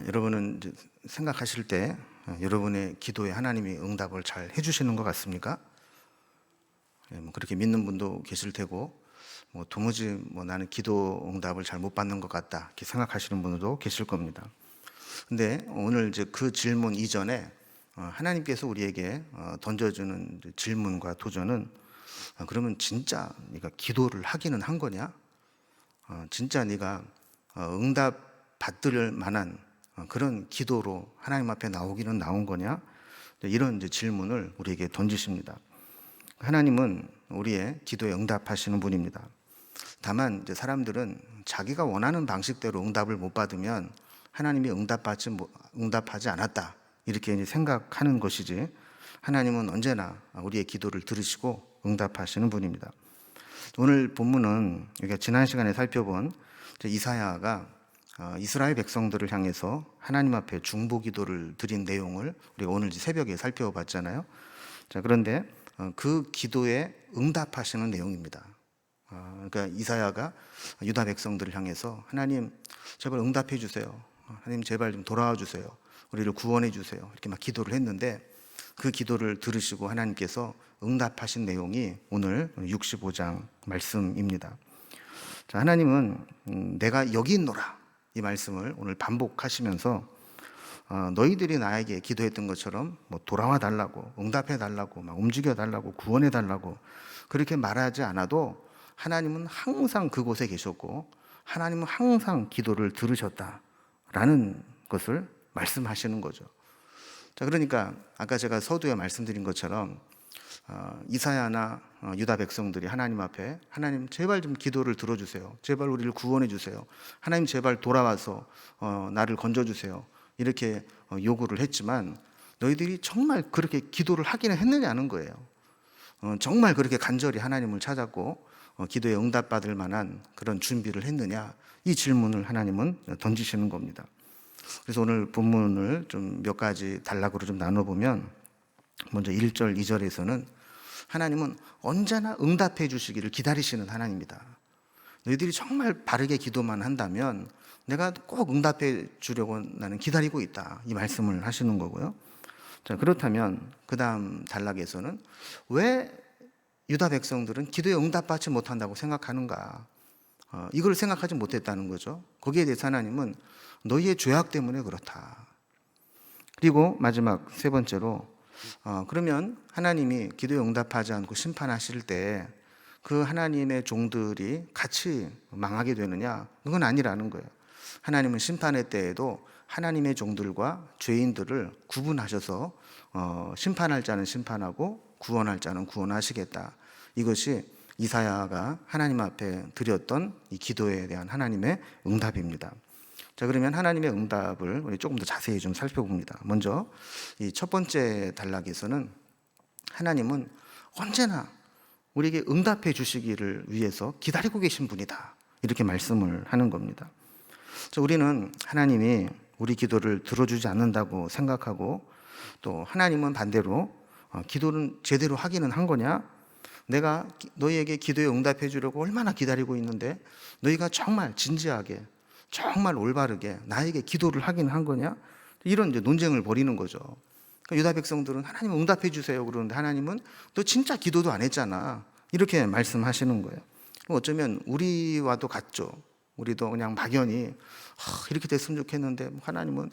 여러분은 이제 생각하실 때 여러분의 기도에 하나님이 응답을 잘 해주시는 것 같습니까? 그렇게 믿는 분도 계실 테고, 도무지 나는 기도 응답을 잘 못 받는 것 같다 이렇게 생각하시는 분들도 계실 겁니다. 근데 오늘 이제 그 질문 이전에 하나님께서 우리에게 던져주는 질문과 도전은 그러면 진짜 네가 기도를 하기는 한 거냐? 진짜 네가 응답 받을 만한 그런 기도로 하나님 앞에 나오기는 나온 거냐? 이런 이제 질문을 우리에게 던지십니다. 하나님은 우리의 기도에 응답하시는 분입니다. 다만 이제 사람들은 자기가 원하는 방식대로 응답을 못 받으면 하나님이 응답하지 않았다 이렇게 이제 생각하는 것이지, 하나님은 언제나 우리의 기도를 들으시고 응답하시는 분입니다. 오늘 본문은 우리가 지난 시간에 살펴본 이사야가 이스라엘 백성들을 향해서 하나님 앞에 중보 기도를 드린 내용을 우리가 오늘 새벽에 살펴봤잖아요. 그런데 그 기도에 응답하시는 내용입니다. 그러니까 이사야가 유다 백성들을 향해서 하나님 제발 응답해 주세요. 하나님 제발 좀 돌아와 주세요. 우리를 구원해 주세요. 이렇게 막 기도를 했는데 그 기도를 들으시고 하나님께서 응답하신 내용이 오늘 65장 말씀입니다. 하나님은 내가 여기 있노라 이 말씀을 오늘 반복하시면서 너희들이 나에게 기도했던 것처럼 돌아와 달라고, 응답해 달라고, 막 움직여 달라고, 구원해 달라고 그렇게 말하지 않아도 하나님은 항상 그곳에 계셨고 하나님은 항상 기도를 들으셨다라는 것을 말씀하시는 거죠. 그러니까 아까 제가 서두에 말씀드린 것처럼 이사야나 유다 백성들이 하나님 앞에 하나님 제발 좀 기도를 들어주세요. 제발 우리를 구원해 주세요. 하나님 제발 돌아와서 나를 건져주세요. 이렇게 요구를 했지만 너희들이 정말 그렇게 기도를 하기는 했느냐는 거예요. 정말 그렇게 간절히 하나님을 찾았고 기도에 응답받을 만한 그런 준비를 했느냐, 이 질문을 하나님은 던지시는 겁니다. 그래서 오늘 본문을 좀 몇 가지 단락으로 좀 나눠보면, 먼저 1절, 2절에서는 하나님은 언제나 응답해 주시기를 기다리시는 하나님입니다. 너희들이 정말 바르게 기도만 한다면 내가 꼭 응답해 주려고 나는 기다리고 있다, 이 말씀을 하시는 거고요. 그렇다면 그 다음 단락에서는 왜 유다 백성들은 기도에 응답받지 못한다고 생각하는가, 이걸 생각하지 못했다는 거죠. 거기에 대해서 하나님은 너희의 죄악 때문에 그렇다. 그리고 마지막 세 번째로 그러면 하나님이 기도에 응답하지 않고 심판하실 때 그 하나님의 종들이 같이 망하게 되느냐? 그건 아니라는 거예요. 하나님은 심판의 때에도 하나님의 종들과 죄인들을 구분하셔서 심판할 자는 심판하고 구원할 자는 구원하시겠다. 이것이 이사야가 하나님 앞에 드렸던 이 기도에 대한 하나님의 응답입니다. 그러면 하나님의 응답을 우리 조금 더 자세히 좀 살펴봅니다. 먼저 이 첫 번째 단락에서는 하나님은 언제나 우리에게 응답해 주시기를 위해서 기다리고 계신 분이다, 이렇게 말씀을 하는 겁니다. 우리는 하나님이 우리 기도를 들어주지 않는다고 생각하고, 또 하나님은 반대로 기도는 제대로 하기는 한 거냐? 내가 너희에게 기도에 응답해 주려고 얼마나 기다리고 있는데 너희가 정말 진지하게, 정말 올바르게 나에게 기도를 하긴 한 거냐? 이런 이제 논쟁을 벌이는 거죠. 그러니까 유다 백성들은 하나님 응답해 주세요 그러는데 하나님은 너 진짜 기도도 안 했잖아, 이렇게 말씀하시는 거예요. 어쩌면 우리와도 같죠. 우리도 그냥 막연히 이렇게 됐으면 좋겠는데 하나님은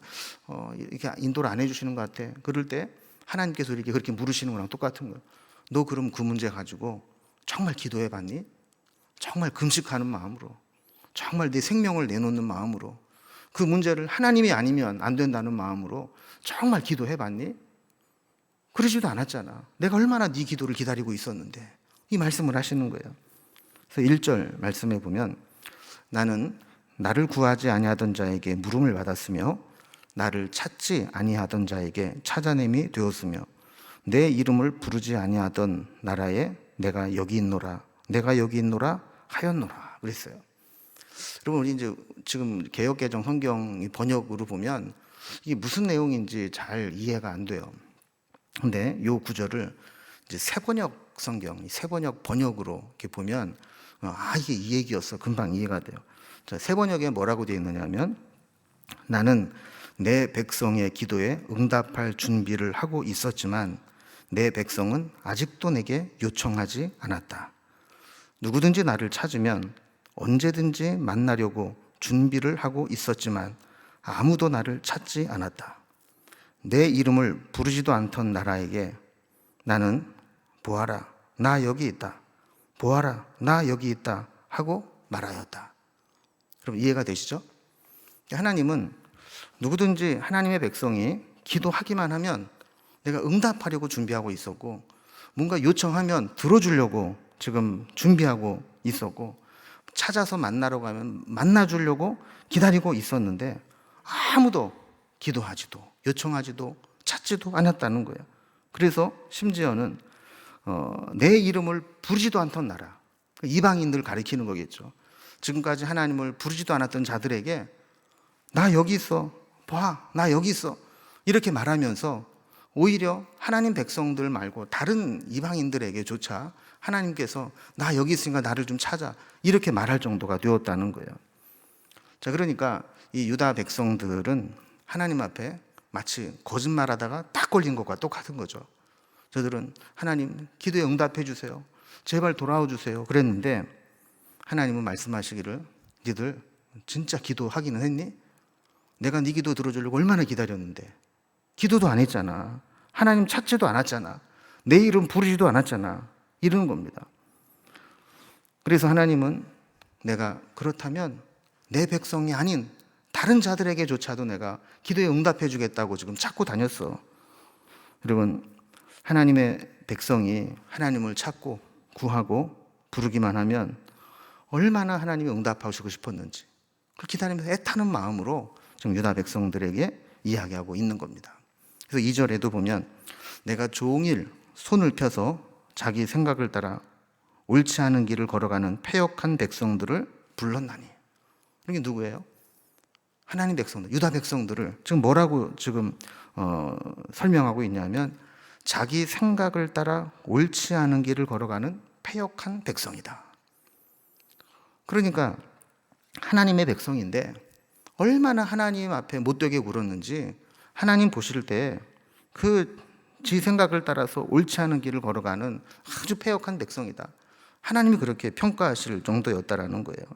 이렇게 인도를 안 해주시는 것 같아. 그럴 때 하나님께서 이렇게 그렇게 물으시는 거랑 똑같은 거예요. 너 그럼 그 문제 가지고 정말 기도해 봤니? 정말 금식하는 마음으로, 정말 내 생명을 내놓는 마음으로, 그 문제를 하나님이 아니면 안 된다는 마음으로 정말 기도해 봤니? 그러지도 않았잖아. 내가 얼마나 네 기도를 기다리고 있었는데, 이 말씀을 하시는 거예요. 그래서 1절 말씀해 보면 나는 나를 구하지 아니하던 자에게 물음을 받았으며 나를 찾지 아니하던 자에게 찾아냄이 되었으며 내 이름을 부르지 아니하던 나라에 내가 여기 있노라, 내가 여기 있노라 하였노라 그랬어요. 여러분, 우리 이제 지금 개역개정 성경 번역으로 보면 이게 무슨 내용인지 잘 이해가 안 돼요. 근데 이 구절을 이제 새번역 성경, 새번역 번역으로 이렇게 보면 이게 이 얘기였어, 금방 이해가 돼요. 새번역에 뭐라고 되어 있느냐면 나는 내 백성의 기도에 응답할 준비를 하고 있었지만 내 백성은 아직도 내게 요청하지 않았다. 누구든지 나를 찾으면 언제든지 만나려고 준비를 하고 있었지만 아무도 나를 찾지 않았다. 내 이름을 부르지도 않던 나라에게 나는 보아라, 나 여기 있다. 보아라, 나 여기 있다 하고 말하였다. 그럼 이해가 되시죠? 하나님은 누구든지 하나님의 백성이 기도하기만 하면 내가 응답하려고 준비하고 있었고, 뭔가 요청하면 들어주려고 지금 준비하고 있었고, 찾아서 만나러 가면 만나주려고 기다리고 있었는데 아무도 기도하지도 요청하지도 찾지도 않았다는 거예요. 그래서 심지어는 내 이름을 부르지도 않던 나라, 이방인들 가리키는 거겠죠. 지금까지 하나님을 부르지도 않았던 자들에게 나 여기 있어, 봐, 나 여기 있어 이렇게 말하면서 오히려 하나님 백성들 말고 다른 이방인들에게조차 하나님께서 나 여기 있으니까 나를 좀 찾아 이렇게 말할 정도가 되었다는 거예요. 자, 그러니까 이 유다 백성들은 하나님 앞에 마치 거짓말하다가 딱 걸린 것과 똑같은 거죠. 저들은 하나님 기도에 응답해 주세요, 제발 돌아와 주세요 그랬는데 하나님은 말씀하시기를 니들 진짜 기도하기는 했니? 내가 네 기도 들어주려고 얼마나 기다렸는데 기도도 안 했잖아. 하나님 찾지도 않았잖아. 내 이름 부르지도 않았잖아. 이러는 겁니다. 그래서 하나님은 내가 그렇다면 내 백성이 아닌 다른 자들에게조차도 내가 기도에 응답해 주겠다고 지금 찾고 다녔어. 여러분, 하나님의 백성이 하나님을 찾고 구하고 부르기만 하면 얼마나 하나님이 응답하시고 싶었는지 그걸 기다리면서 애타는 마음으로 지금 유다 백성들에게 이야기하고 있는 겁니다. 그래서 2절에도 보면 내가 종일 손을 펴서 자기 생각을 따라 옳지 않은 길을 걸어가는 패역한 백성들을 불렀나니. 이게 누구예요? 하나님 백성들, 유다 백성들을 지금 뭐라고 지금 설명하고 있냐면 자기 생각을 따라 옳지 않은 길을 걸어가는 패역한 백성이다. 그러니까 하나님의 백성인데 얼마나 하나님 앞에 못되게 굴었는지 하나님 보실 때 지 생각을 따라서 옳지 않은 길을 걸어가는 아주 패역한 백성이다. 하나님이 그렇게 평가하실 정도였다라는 거예요.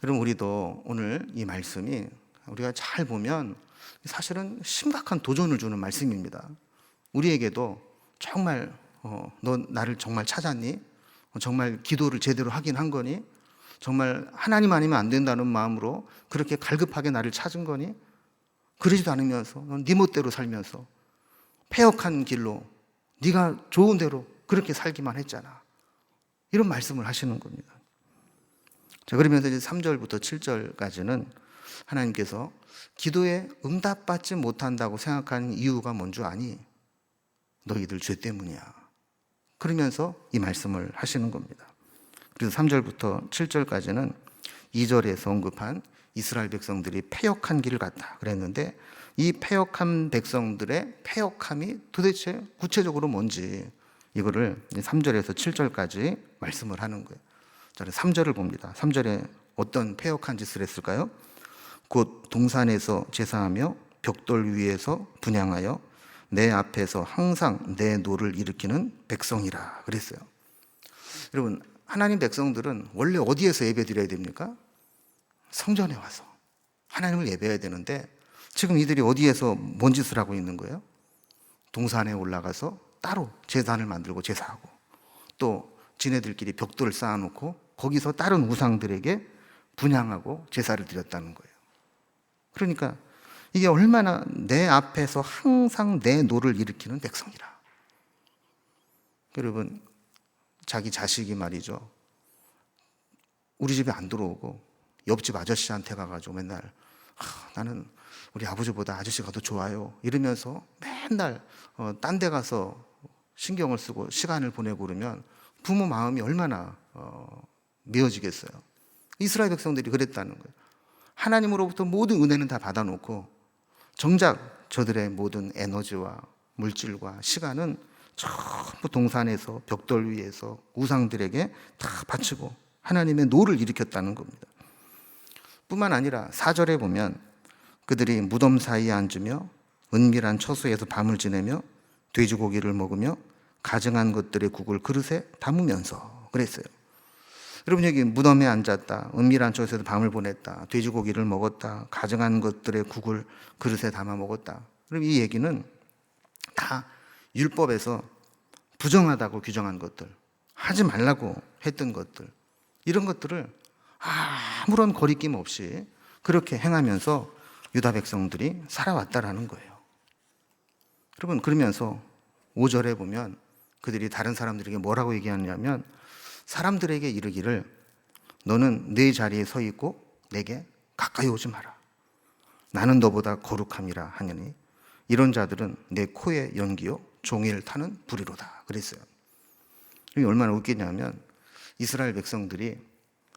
여러분, 우리도 오늘 이 말씀이 우리가 잘 보면 사실은 심각한 도전을 주는 말씀입니다. 우리에게도 정말 너 나를 정말 찾았니? 정말 기도를 제대로 하긴 한 거니? 정말 하나님 아니면 안 된다는 마음으로 그렇게 갈급하게 나를 찾은 거니? 그러지도 않으면서 넌 네 멋대로 살면서 패역한 길로 네가 좋은 대로 그렇게 살기만 했잖아. 이런 말씀을 하시는 겁니다. 자, 그러면서 이제 3절부터 7절까지는 하나님께서 기도에 응답받지 못한다고 생각하는 이유가 뭔 줄 아니? 너희들 죄 때문이야. 그러면서 이 말씀을 하시는 겁니다. 그래서 3절부터 7절까지는 2절에서 언급한 이스라엘 백성들이 패역한 길을 갔다 그랬는데 이 패역한 백성들의 패역함이 도대체 구체적으로 뭔지 이거를 3절에서 7절까지 말씀을 하는 거예요. 자, 3절을 봅니다. 3절에 어떤 패역한 짓을 했을까요? 곧 동산에서 제사하며 벽돌 위에서 분향하여 내 앞에서 항상 내 노를 일으키는 백성이라 그랬어요. 여러분, 하나님 백성들은 원래 어디에서 예배 드려야 됩니까? 성전에 와서 하나님을 예배해야 되는데 지금 이들이 어디에서 뭔 짓을 하고 있는 거예요? 동산에 올라가서 따로 제단을 만들고 제사하고 또 지네들끼리 벽돌을 쌓아놓고 거기서 다른 우상들에게 분향하고 제사를 드렸다는 거예요. 그러니까 이게 얼마나 내 앞에서 항상 내 노를 일으키는 백성이라. 여러분, 자기 자식이 말이죠, 우리 집에 안 들어오고 옆집 아저씨한테 가가지고 맨날 나는 우리 아버지보다 아저씨가 더 좋아요 이러면서 맨날 딴 데 가서 신경을 쓰고 시간을 보내고 그러면 부모 마음이 얼마나 미어지겠어요. 이스라엘 백성들이 그랬다는 거예요. 하나님으로부터 모든 은혜는 다 받아놓고 정작 저들의 모든 에너지와 물질과 시간은 전부 동산에서 벽돌 위에서 우상들에게 다 바치고 하나님의 노를 일으켰다는 겁니다. 뿐만 아니라 4절에 보면 그들이 무덤 사이에 앉으며 은밀한 처소에서 밤을 지내며 돼지고기를 먹으며 가증한 것들의 국을 그릇에 담으면서 그랬어요. 여러분, 여기 무덤에 앉았다, 은밀한 처소에서 밤을 보냈다, 돼지고기를 먹었다, 가증한 것들의 국을 그릇에 담아 먹었다. 그럼 이 얘기는 다 율법에서 부정하다고 규정한 것들, 하지 말라고 했던 것들, 이런 것들을 아무런 거리낌 없이 그렇게 행하면서 유다 백성들이 살아왔다라는 거예요. 여러분, 그러면서 5절에 보면 그들이 다른 사람들에게 뭐라고 얘기하냐면, 사람들에게 이르기를 너는 내 자리에 서 있고 내게 가까이 오지 마라. 나는 너보다 거룩함이라 하느니 이런 자들은 내 코에 연기요 종일 타는 불이로다. 그랬어요. 이게 얼마나 웃기냐면, 이스라엘 백성들이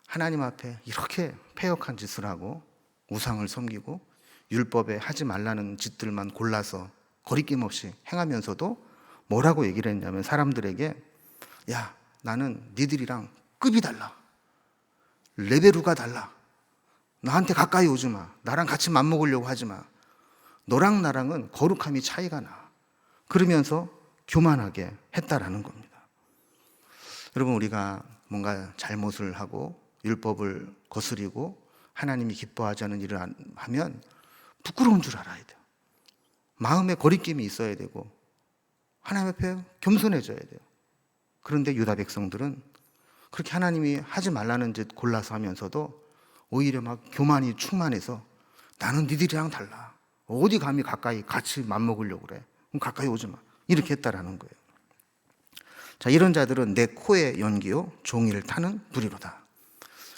하나님 앞에 이렇게 패역한 짓을 하고 우상을 섬기고 율법에 하지 말라는 짓들만 골라서 거리낌 없이 행하면서도 뭐라고 얘기를 했냐면, 사람들에게 야, 나는 니들이랑 급이 달라, 레벨우가 달라, 나한테 가까이 오지 마, 나랑 같이 맘먹으려고 하지 마, 너랑 나랑은 거룩함이 차이가 나, 그러면서 교만하게 했다라는 겁니다. 여러분, 우리가 뭔가 잘못을 하고 율법을 거스리고 하나님이 기뻐하지 않은 일을 하면 부끄러운 줄 알아야 돼요. 마음에 거리낌이 있어야 되고 하나님 앞에 겸손해져야 돼요. 그런데 유다 백성들은 그렇게 하나님이 하지 말라는 짓 골라서 하면서도 오히려 막 교만이 충만해서 나는 니들이랑 달라, 어디 감히 가까이 같이 맘먹으려고 그래, 그럼 가까이 오지 마, 이렇게 했다라는 거예요. 자, 이런 자들은 내 코에 연기요 종일 타는 불이로다.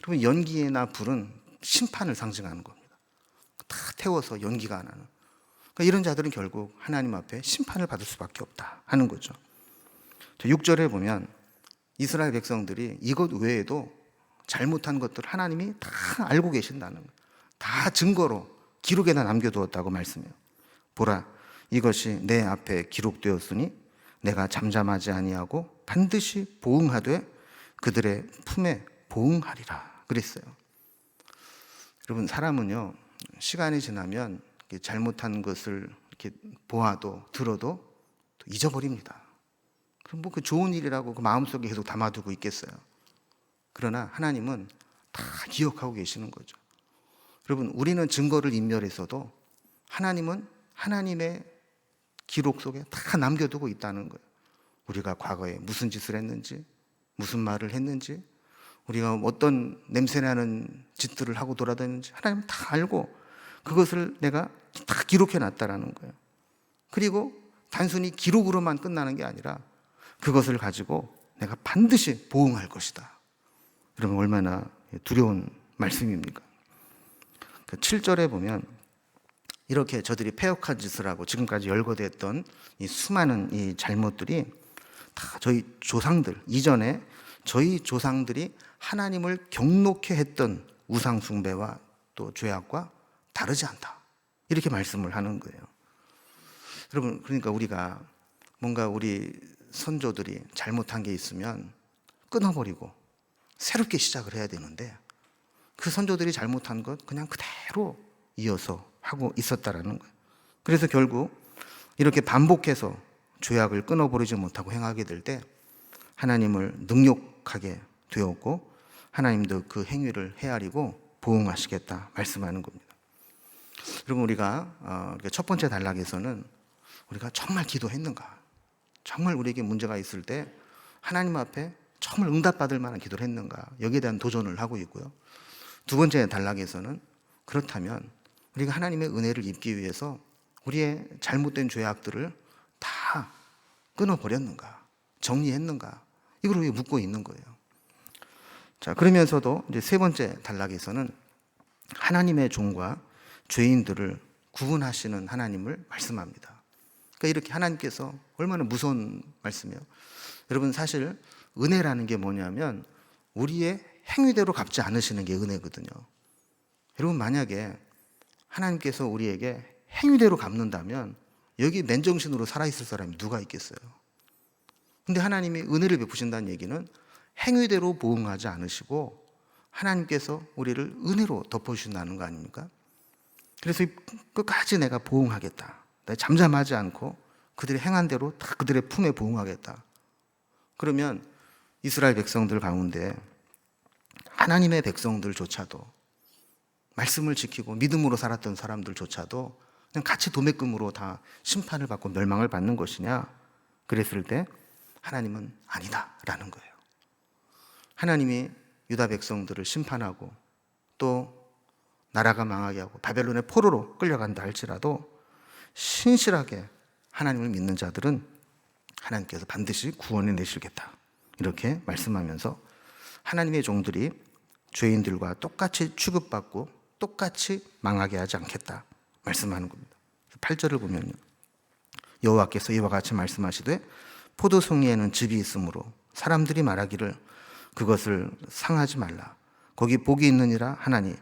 그러면 연기나 불은 심판을 상징하는 겁니다. 다 태워서 연기가 나는. 그러니까 이런 자들은 결국 하나님 앞에 심판을 받을 수밖에 없다 하는 거죠. 6절에 보면 이스라엘 백성들이 이것 외에도 잘못한 것들 하나님이 다 알고 계신다는 거예요. 다 증거로 기록에다 남겨두었다고 말씀해요. 보라, 이것이 내 앞에 기록되었으니 내가 잠잠하지 아니하고 반드시 보응하되 그들의 품에 보응하리라 그랬어요. 여러분, 사람은요, 시간이 지나면 잘못한 것을 이렇게 보아도 들어도 잊어버립니다. 그럼 뭐 그 좋은 일이라고 그 마음속에 계속 담아두고 있겠어요. 그러나 하나님은 다 기억하고 계시는 거죠. 여러분, 우리는 증거를 인멸했어도 하나님은 하나님의 기록 속에 다 남겨두고 있다는 거예요. 우리가 과거에 무슨 짓을 했는지, 무슨 말을 했는지, 우리가 어떤 냄새나는 짓들을 하고 돌아다녔는지 하나님은 다 알고 그것을 내가 다 기록해 놨다라는 거예요. 그리고 단순히 기록으로만 끝나는 게 아니라 그것을 가지고 내가 반드시 보응할 것이다. 여러분, 얼마나 두려운 말씀입니까? 7절에 보면 이렇게 저들이 패역한 짓을 하고 지금까지 열거됐던 이 수많은 이 잘못들이 다 저희 조상들, 이전에 저희 조상들이 하나님을 경록해 했던 우상 숭배와 또 죄악과 다르지 않다, 이렇게 말씀을 하는 거예요. 여러분, 그러니까 우리가 뭔가 우리 선조들이 잘못한 게 있으면 끊어버리고 새롭게 시작을 해야 되는데, 그 선조들이 잘못한 것 그냥 그대로 이어서 하고 있었다라는 거예요. 그래서 결국 이렇게 반복해서 죄악을 끊어버리지 못하고 행하게 될 때 하나님을 능욕하게 되었고, 하나님도 그 행위를 헤아리고 보응하시겠다 말씀하는 겁니다. 여러분, 우리가 첫 번째 단락에서는 우리가 정말 기도했는가, 정말 우리에게 문제가 있을 때 하나님 앞에 정말 응답받을 만한 기도를 했는가, 여기에 대한 도전을 하고 있고요. 두 번째 단락에서는 그렇다면 우리가 하나님의 은혜를 입기 위해서 우리의 잘못된 죄악들을 다 끊어버렸는가, 정리했는가, 이걸 우리가 묻고 있는 거예요. 자, 그러면서도 이제 세 번째 단락에서는 하나님의 종과 죄인들을 구분하시는 하나님을 말씀합니다. 그러니까 이렇게 하나님께서 얼마나 무서운 말씀이에요. 여러분, 사실 은혜라는 게 뭐냐면 우리의 행위대로 갚지 않으시는 게 은혜거든요. 여러분, 만약에 하나님께서 우리에게 행위대로 갚는다면 여기 맨정신으로 살아있을 사람이 누가 있겠어요? 근데 하나님이 은혜를 베푸신다는 얘기는 행위대로 보응하지 않으시고 하나님께서 우리를 은혜로 덮어주신다는 거 아닙니까? 그래서 끝까지 내가 보응하겠다. 내가 잠잠하지 않고 그들이 행한 대로 다 그들의 품에 보응하겠다. 그러면 이스라엘 백성들 가운데 하나님의 백성들조차도, 말씀을 지키고 믿음으로 살았던 사람들조차도 그냥 같이 도매금으로 다 심판을 받고 멸망을 받는 것이냐? 그랬을 때 하나님은 아니다라는 거예요. 하나님이 유다 백성들을 심판하고 또 나라가 망하게 하고 바벨론의 포로로 끌려간다 할지라도 신실하게 하나님을 믿는 자들은 하나님께서 반드시 구원해 내시겠다, 이렇게 말씀하면서 하나님의 종들이 죄인들과 똑같이 취급받고 똑같이 망하게 하지 않겠다 말씀하는 겁니다. 8절을 보면요, 여호와께서 이와 같이 말씀하시되 포도송이에는 즙이 있으므로 사람들이 말하기를 그것을 상하지 말라. 거기 복이 있느니라 하나니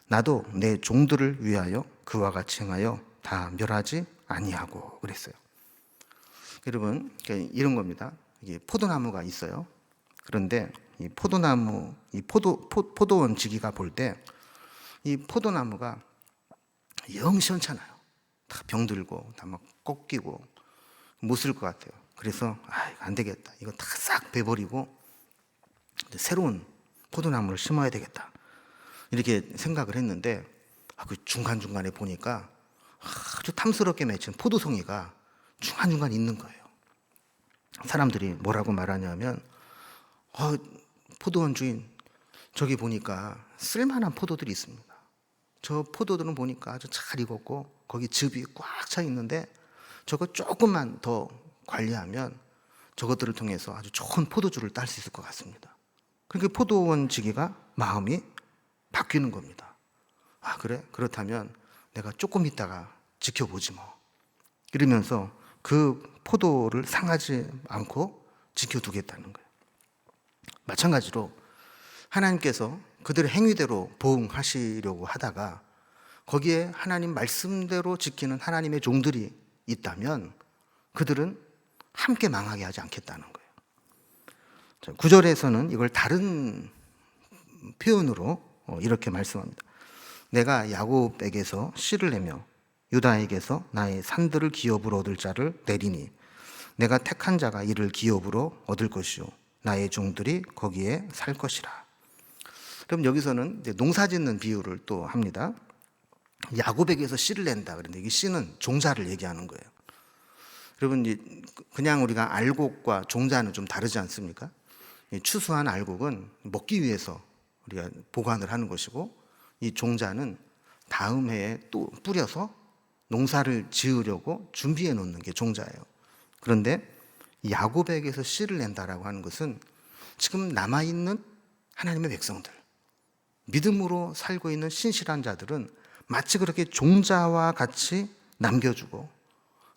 나도 내 종들을 위하여 그와 같이 행하여 다 멸하지 아니하고 그랬어요. 여러분, 이런 겁니다. 이게 포도나무가 있어요. 그런데 이 포도나무, 이 포도원 지기가 볼 때 이 포도나무가 영 시원찮아요. 다 병들고 다 막 꺾이고 못 쓸 것 같아요. 그래서 안 되겠다, 이거 다 싹 베버리고 새로운 포도나무를 심어야 되겠다, 이렇게 생각을 했는데 그 중간중간에 보니까 아주 탐스럽게 맺힌 포도송이가 중간중간 있는 거예요. 사람들이 뭐라고 말하냐면 포도원 주인, 저기 보니까 쓸만한 포도들이 있습니다. 저 포도들은 보니까 아주 잘 익었고 거기 즙이 꽉 차 있는데 저거 조금만 더 관리하면 저것들을 통해서 아주 좋은 포도주를 딸 수 있을 것 같습니다. 그러니까 포도원 지기가 마음이 바뀌는 겁니다. 그래? 그렇다면 내가 조금 있다가 지켜보지 뭐, 이러면서 그 포도를 상하지 않고 지켜두겠다는 거예요. 마찬가지로 하나님께서 그들의 행위대로 보응하시려고 하다가 거기에 하나님 말씀대로 지키는 하나님의 종들이 있다면 그들은 함께 망하게 하지 않겠다는 거예요. 9절에서는 이걸 다른 표현으로 이렇게 말씀합니다. 내가 야곱에게서 씨를 내며 유다에게서 나의 산들을 기업으로 얻을 자를 내리니 내가 택한 자가 이를 기업으로 얻을 것이요 나의 종들이 거기에 살 것이라. 그럼 여기서는 농사짓는 비유를 또 합니다. 야곱에게서 씨를 낸다. 그런데 이 씨는 종자를 얘기하는 거예요. 여러분, 그냥 우리가 알곡과 종자는 좀 다르지 않습니까? 추수한 알곡은 먹기 위해서 우리가 보관을 하는 것이고, 이 종자는 다음 해에 또 뿌려서 농사를 지으려고 준비해 놓는 게 종자예요. 그런데 야곱에게서 씨를 낸다라고 하는 것은 지금 남아있는 하나님의 백성들, 믿음으로 살고 있는 신실한 자들은 마치 그렇게 종자와 같이 남겨주고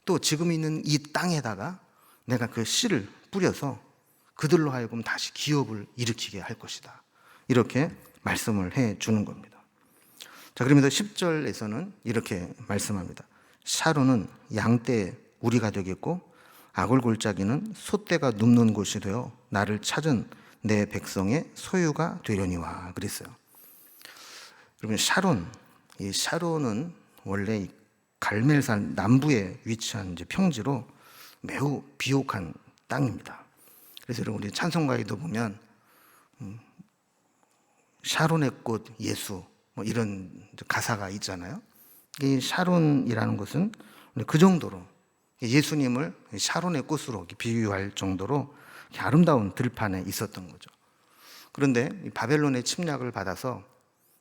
또 지금 있는 이 땅에다가 내가 그 씨를 뿌려서 그들로 하여금 다시 기업을 일으키게 할 것이다, 이렇게 말씀을 해 주는 겁니다. 자, 그러면서 10절에서는 이렇게 말씀합니다. 샤론은 양떼의 우리가 되겠고 아골골짜기는 소떼가 눕는 곳이 되어 나를 찾은 내 백성의 소유가 되려니와 그랬어요. 여러분, 이 샤론은 원래 이 갈멜산 남부에 위치한 이제 평지로 매우 비옥한 땅입니다. 그래서 여러분, 우리 찬송가에도 보면 샤론의 꽃 예수 뭐 이런 가사가 있잖아요. 이 샤론이라는 것은 그 정도로 예수님을 샤론의 꽃으로 비유할 정도로 아름다운 들판에 있었던 거죠. 그런데 바벨론의 침략을 받아서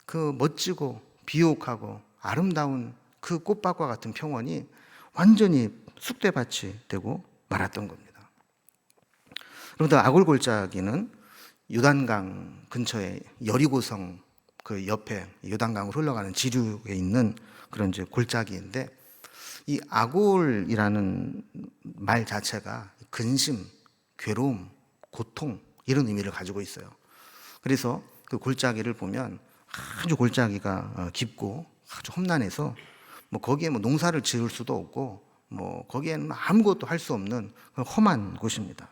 그 멋지고 비옥하고 아름다운 그 꽃밭과 같은 평원이 완전히 쑥대밭이 되고 말았던 겁니다. 그런데 아골골짜기는 요단강 근처에 여리고성 그 옆에 요단강으로 흘러가는 지류에 있는 그런 이제 골짜기인데, 이 아골이라는 말 자체가 근심, 괴로움, 고통 이런 의미를 가지고 있어요. 그래서 그 골짜기를 보면 아주 골짜기가 깊고 아주 험난해서 뭐 거기에 뭐 농사를 지을 수도 없고 뭐 거기에는 아무것도 할 수 없는 험한 곳입니다.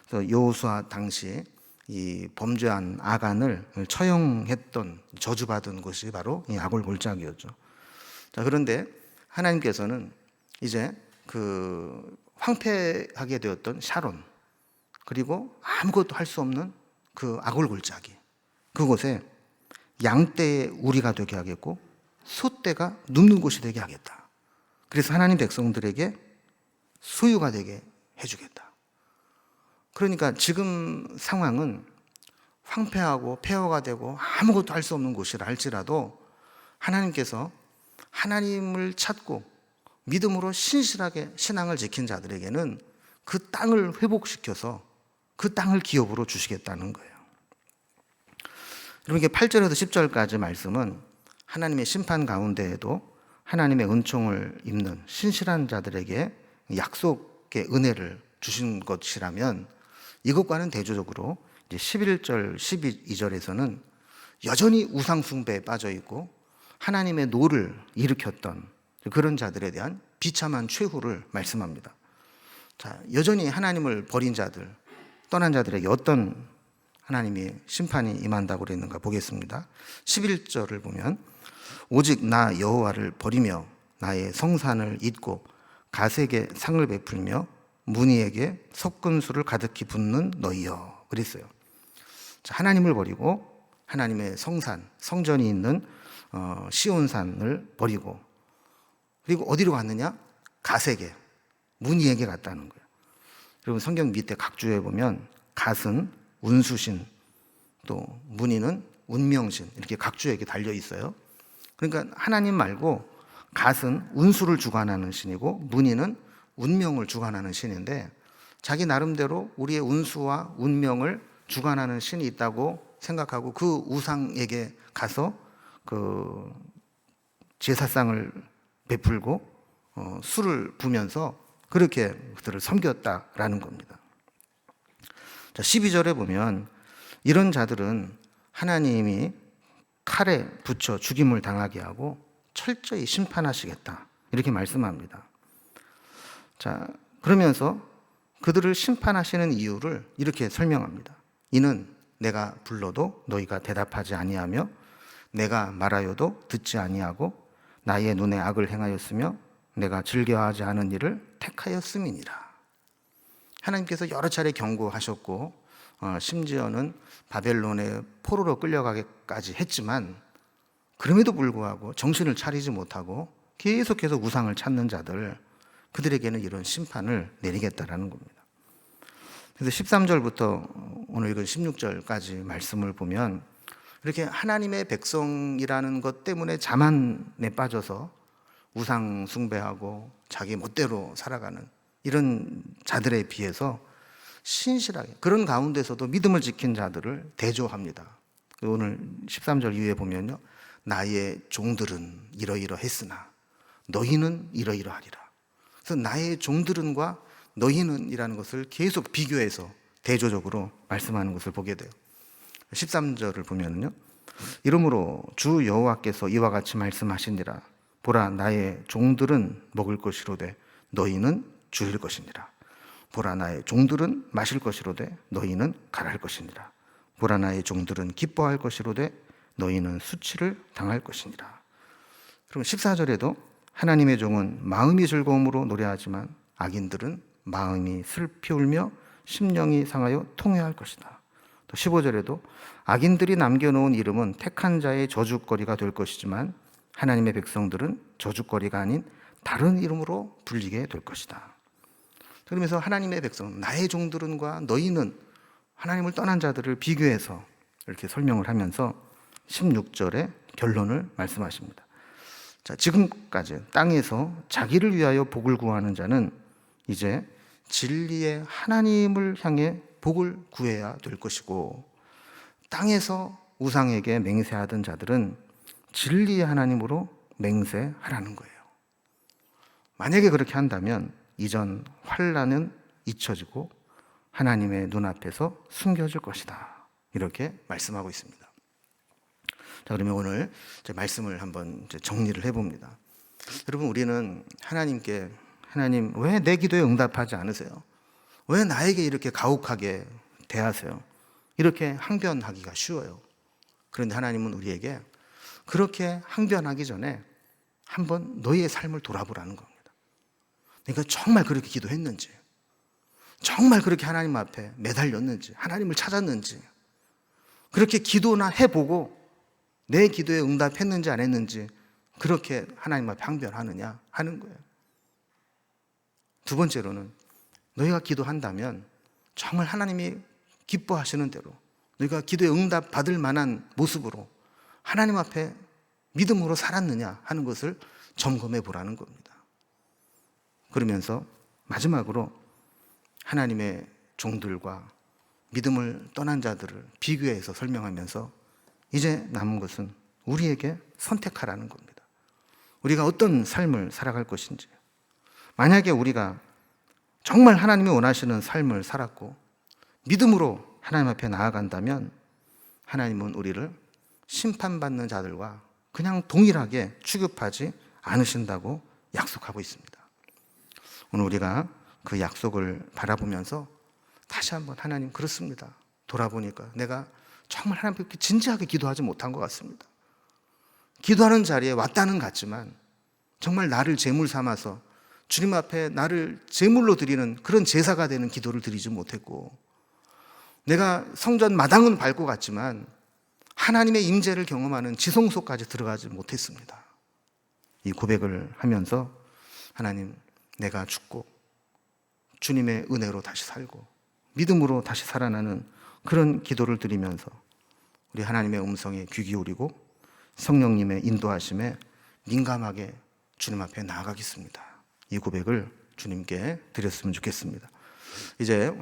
그래서 여호수아 당시 이 범죄한 아간을 처형했던 저주받은 곳이 바로 이 아골 골짜기였죠. 자, 그런데 하나님께서는 이제 그 황폐하게 되었던 샤론, 그리고 아무것도 할 수 없는 그 아골 골짜기, 그곳에 양떼의 우리가 되게 하겠고 소떼가 눕는 곳이 되게 하겠다. 그래서 하나님 백성들에게 소유가 되게 해주겠다. 그러니까 지금 상황은 황폐하고 폐허가 되고 아무것도 할 수 없는 곳이라 할지라도 하나님께서 하나님을 찾고 믿음으로 신실하게 신앙을 지킨 자들에게는 그 땅을 회복시켜서 그 땅을 기업으로 주시겠다는 거예요. 여러분, 이게 8절에서 10절까지 말씀은 하나님의 심판 가운데에도 하나님의 은총을 입는 신실한 자들에게 약속의 은혜를 주신 것이라면, 이것과는 대조적으로 이제 11절, 12절에서는 여전히 우상숭배에 빠져 있고 하나님의 노를 일으켰던 그런 자들에 대한 비참한 최후를 말씀합니다. 자, 여전히 하나님을 버린 자들, 떠난 자들에게 어떤 하나님의 심판이 임한다고 그랬는가 보겠습니다. 11절을 보면 오직 나 여호와를 버리며 나의 성산을 잊고 가색에 상을 베풀며 문희에게 섞은수를 가득히 붓는 너희여, 그랬어요. 자, 하나님을 버리고 하나님의 성산, 성전이 있는 시온산을 버리고, 그리고 어디로 갔느냐? 가색에, 문희에게 갔다는 거예요. 여러분, 성경 밑에 각주에 보면 갓은 운수신, 또 문희는 운명신, 이렇게 각주에게 달려 있어요. 그러니까 하나님 말고 갓은 운수를 주관하는 신이고 문희는 운명을 주관하는 신인데, 자기 나름대로 우리의 운수와 운명을 주관하는 신이 있다고 생각하고 그 우상에게 가서 그 제사상을 베풀고 술을 부면서 그렇게 그들을 섬겼다라는 겁니다. 자, 12절에 보면 이런 자들은 하나님이 칼에 붙여 죽임을 당하게 하고 철저히 심판하시겠다, 이렇게 말씀합니다. 자, 그러면서 그들을 심판하시는 이유를 이렇게 설명합니다. 이는 내가 불러도 너희가 대답하지 아니하며 내가 말하여도 듣지 아니하고 나의 눈에 악을 행하였으며 내가 즐겨하지 않은 일을 택하였음이니라. 하나님께서 여러 차례 경고하셨고 심지어는 바벨론의 포로로 끌려가기까지 했지만 그럼에도 불구하고 정신을 차리지 못하고 계속해서 우상을 찾는 자들, 그들에게는 이런 심판을 내리겠다라는 겁니다. 그래서 13절부터 오늘 읽은 16절까지 말씀을 보면 이렇게 하나님의 백성이라는 것 때문에 자만에 빠져서 우상 숭배하고 자기 멋대로 살아가는 이런 자들에 비해서 신실하게 그런 가운데서도 믿음을 지킨 자들을 대조합니다. 오늘 13절 이후에 보면요, 나의 종들은 이러이러했으나 너희는 이러이러하리라. 그래서 나의 종들은과 너희는 이라는 것을 계속 비교해서 대조적으로 말씀하는 것을 보게 돼요. 13절을 보면요, 이러므로 주 여호와께서 이와 같이 말씀하시니라. 보라, 나의 종들은 먹을 것이로되 너희는 줄일 것이니라. 보라, 나의 종들은 마실 것이로되 너희는 갈할 것이니라. 보라, 나의 종들은 기뻐할 것이로되 너희는 수치를 당할 것이니라. 그럼 14절에도 하나님의 종은 마음이 즐거움으로 노래하지만 악인들은 마음이 슬피 울며 심령이 상하여 통회할 것이다. 또 15절에도 악인들이 남겨놓은 이름은 택한 자의 저주거리가 될 것이지만 하나님의 백성들은 저주거리가 아닌 다른 이름으로 불리게 될 것이다. 그러면서 하나님의 백성, 나의 종들은과 너희는, 하나님을 떠난 자들을 비교해서 이렇게 설명을 하면서 16절에 결론을 말씀하십니다. 자, 지금까지 땅에서 자기를 위하여 복을 구하는 자는 이제 진리의 하나님을 향해 복을 구해야 될 것이고, 땅에서 우상에게 맹세하던 자들은 진리의 하나님으로 맹세하라는 거예요. 만약에 그렇게 한다면 이전 환난은 잊혀지고 하나님의 눈앞에서 숨겨질 것이다, 이렇게 말씀하고 있습니다. 자, 그러면 오늘 말씀을 한번 정리를 해봅니다. 여러분, 우리는 하나님께, 하나님 왜 내 기도에 응답하지 않으세요? 왜 나에게 이렇게 가혹하게 대하세요? 이렇게 항변하기가 쉬워요. 그런데 하나님은 우리에게 그렇게 항변하기 전에 한번 너희의 삶을 돌아보라는 겁니다. 그러니까 정말 그렇게 기도했는지, 정말 그렇게 하나님 앞에 매달렸는지, 하나님을 찾았는지, 그렇게 기도나 해보고 내 기도에 응답했는지 안 했는지 그렇게 하나님 앞에 항변하느냐 하는 거예요. 두 번째로는 너희가 기도한다면 정말 하나님이 기뻐하시는 대로 너희가 기도에 응답 받을 만한 모습으로 하나님 앞에 믿음으로 살았느냐 하는 것을 점검해 보라는 겁니다. 그러면서 마지막으로 하나님의 종들과 믿음을 떠난 자들을 비교해서 설명하면서 이제 남은 것은 우리에게 선택하라는 겁니다. 우리가 어떤 삶을 살아갈 것인지. 만약에 우리가 정말 하나님이 원하시는 삶을 살았고 믿음으로 하나님 앞에 나아간다면 하나님은 우리를 심판받는 자들과 그냥 동일하게 취급하지 않으신다고 약속하고 있습니다. 오늘 우리가 그 약속을 바라보면서 다시 한번 하나님 그렇습니다. 돌아보니까 내가 정말 하나님 앞에 진지하게 기도하지 못한 것 같습니다. 기도하는 자리에 왔다는 같지만 정말 나를 제물 삼아서 주님 앞에 나를 제물로 드리는 그런 제사가 되는 기도를 드리지 못했고, 내가 성전 마당은 밟고 갔지만 하나님의 임재를 경험하는 지성소까지 들어가지 못했습니다. 이 고백을 하면서 하나님, 내가 죽고 주님의 은혜로 다시 살고 믿음으로 다시 살아나는 그런 기도를 드리면서 우리 하나님의 음성에 귀 기울이고 성령님의 인도하심에 민감하게 주님 앞에 나아가겠습니다. 이 고백을 주님께 드렸으면 좋겠습니다. 이제